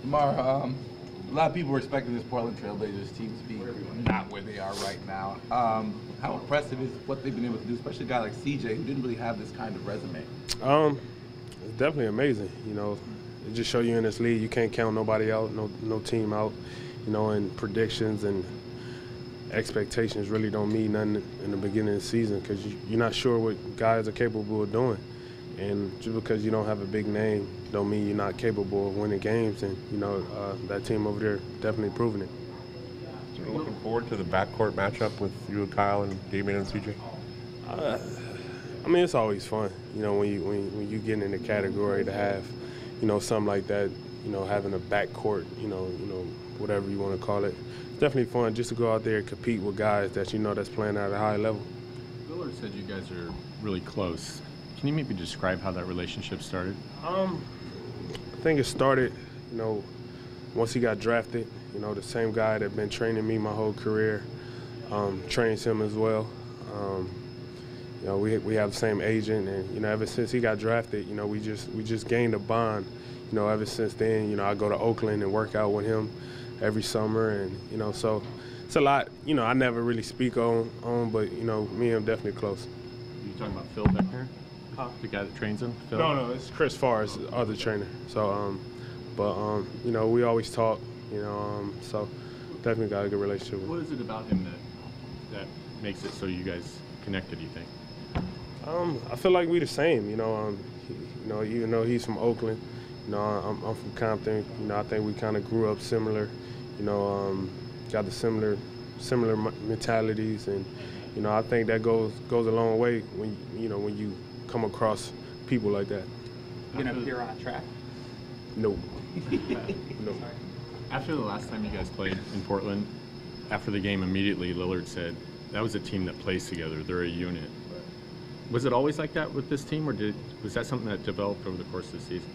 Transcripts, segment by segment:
DeMar, a lot of people were expecting this Portland Trailblazers team to be not where they are right now. How impressive is what they've been able to do, especially a guy like CJ who didn't really have this kind of resume? It's definitely amazing. You know, it just show you in this league you can't count nobody out, no team out. You know, and predictions and expectations really don't mean nothing in the beginning of the season because you're not sure what guys are capable of doing. And just because you don't have a big name don't mean you're not capable of winning games. And, you know, that team over there definitely proving it. So you're looking forward to the backcourt matchup with you, Kyle, and Damian and CJ? I mean, it's always fun, you know, when you get in the category to have, you know, something like that, you know, having a backcourt, you know, whatever you want to call it. It's definitely fun just to go out there and compete with guys that you know that's playing at a high level. Lillard said you guys are really close. Can you maybe describe how that relationship started? I think it started, you know, once he got drafted. You know, the same guy that been training me my whole career trains him as well. You know, we have the same agent, and you know, ever since he got drafted, you know, we just gained a bond. You know, ever since then, you know, I go to Oakland and work out with him every summer, and you know, so it's a lot. You know, I never really speak on, but you know, me and him definitely close. Are you talking about Phil Beckner? The guy that trains him? Phil? No, it's Chris Farr's other trainer. So, you know, we always talk. You know, so definitely got a good relationship with him. What is it about him that makes it so you guys connected, you think? I feel like we the same. You know, even though he's from Oakland, you know, I'm from Compton. You know, I think we kind of grew up similar. You know, got the similar mentalities, and you know, I think that goes a long way when you come across people like that. You gonna appear on a track? No. No. After the last time you guys played in Portland, after the game immediately, Lillard said, that was a team that plays together, they're a unit. Was it always like that with this team, or was that something that developed over the course of the season?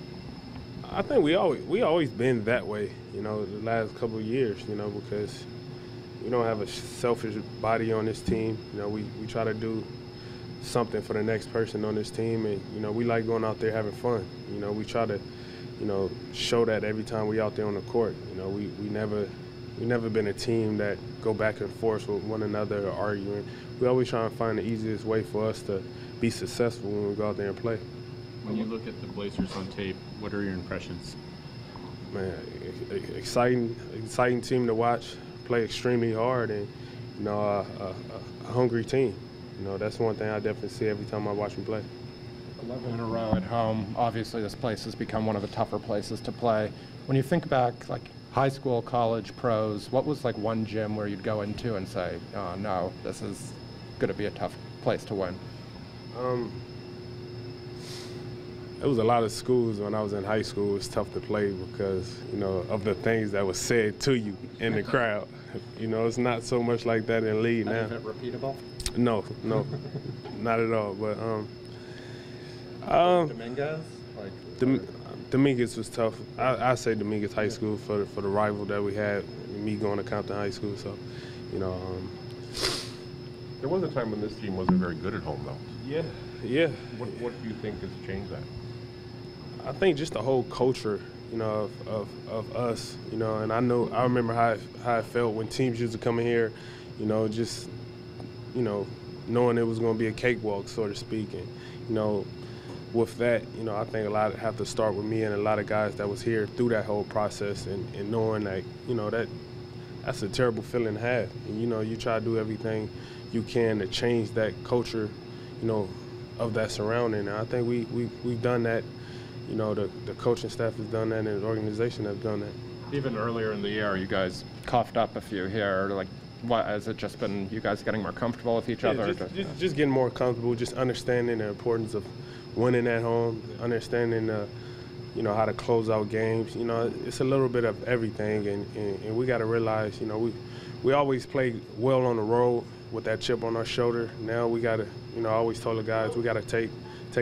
I think we always been that way, you know, the last couple of years, you know, because we don't have a selfish body on this team. You know, we try to do something for the next person on this team, and you know, we like going out there having fun. You know, we try to, you know, show that every time we out there on the court. You know, we never been a team that go back and forth with one another or arguing. We always try and find the easiest way for us to be successful when we go out there and play. When you look at the Blazers on tape, what are your impressions? Man, exciting team to watch, play extremely hard, and you know, a hungry team. You know, that's one thing I definitely see every time I watch them play. 11 in a row at home. Obviously, this place has become one of the tougher places to play. When you think back, like high school, college, pros, what was like one gym where you'd go into and say, oh, no, this is going to be a tough place to win? There was a lot of schools when I was in high school. It was tough to play because, you know, of the things that was said to you in the crowd. You know, it's not so much like that in the league now. Is it repeatable? No, not at all. But Dominguez? Dominguez was tough. I say Dominguez High School for the rival that we had, me going to Compton High School. So, you know. There was a time when this team wasn't very good at home, though. Yeah. What do you think has changed that? I think just the whole culture, you know, of us, you know, and I remember how I felt when teams used to come in here, you know, just, you know, knowing it was going to be a cakewalk, so to speak, and, you know, with that, you know, I think a lot have to start with me and a lot of guys that was here through that whole process, and knowing that, you know, that's a terrible feeling to have, and you know, you try to do everything you can to change that culture, you know, of that surrounding, and I think we've done that. You know, the coaching staff has done that, and the organization has done that. Even earlier in the year, you guys coughed up a few here. Like, what has it just been? You guys getting more comfortable with each other? Just getting more comfortable. Just understanding the importance of winning at home. Understanding, you know, how to close out games. You know, it's a little bit of everything, and we got to realize, you know, we always play well on the road with that chip on our shoulder. Now we got to, you know, I always told the guys we got to take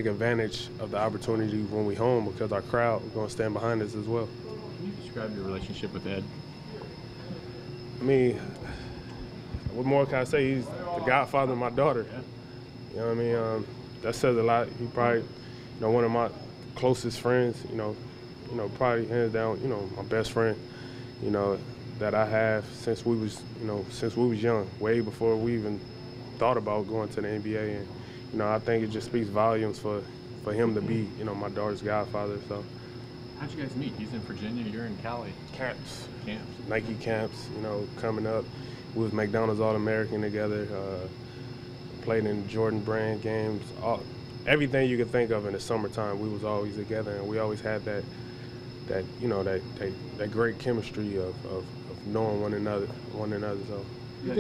advantage of the opportunity when we home because our crowd is going to stand behind us as well. Can you describe your relationship with Ed? I mean, what more can I say? He's the godfather of my daughter. You know what I mean? That says a lot. He probably, you know, one of my closest friends, you know, you know, probably hands down, you know, my best friend, you know, that I have since we was young, way before we even thought about going to the NBA. And, you know, I think it just speaks volumes for him to be, you know, my daughter's godfather. So. How'd you guys meet? He's in Virginia, you're in Cali. Camps. Nike camps, you know, coming up. We was McDonald's All-American together, played in Jordan brand games, everything you could think of in the summertime, we was always together, and we always had that you know, that great chemistry of knowing one another. So You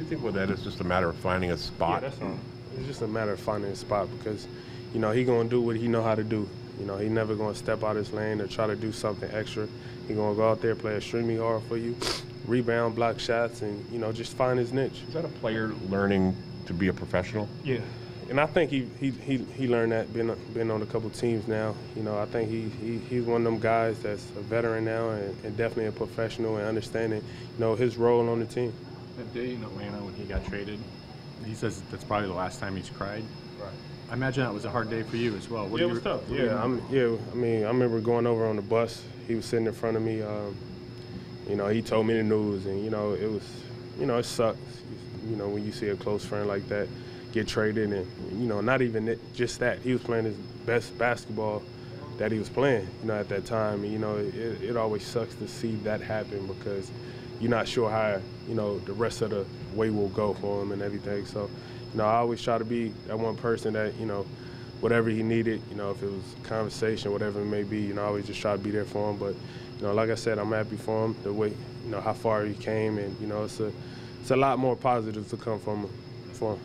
think with that it's just a matter of finding a spot? Yeah, that's all. It's just a matter of finding a spot because, you know, he gonna do what he know how to do. You know, he never gonna step out his lane or try to do something extra. He gonna go out there, play extremely hard for you, rebound, block shots, and, you know, just find his niche. Is that a player learning to be a professional? Yeah, and I think he learned that being on a couple teams now. You know, I think he's one of them guys that's a veteran now and definitely a professional and understanding, you know, his role on the team. That day in Atlanta when he got traded, he says that's probably the last time he's cried. Right. I imagine that was a hard day for you as well. It was tough. Yeah, I mean, I remember going over on the bus. He was sitting in front of me. You know, he told me the news, and, you know, it was, you know, it sucks. You know, when you see a close friend like that get traded, and, you know, not even just that. He was playing his best basketball that he was playing, you know, at that time. And, you know, it always sucks to see that happen because you're not sure how, you know, the rest of the way will go for him and everything. So, you know, I always try to be that one person that, you know, whatever he needed, you know, if it was conversation, whatever it may be, you know, I always just try to be there for him. But, you know, like I said, I'm happy for him, the way, you know, how far he came, and, you know, it's a lot more positive to come from him, for him.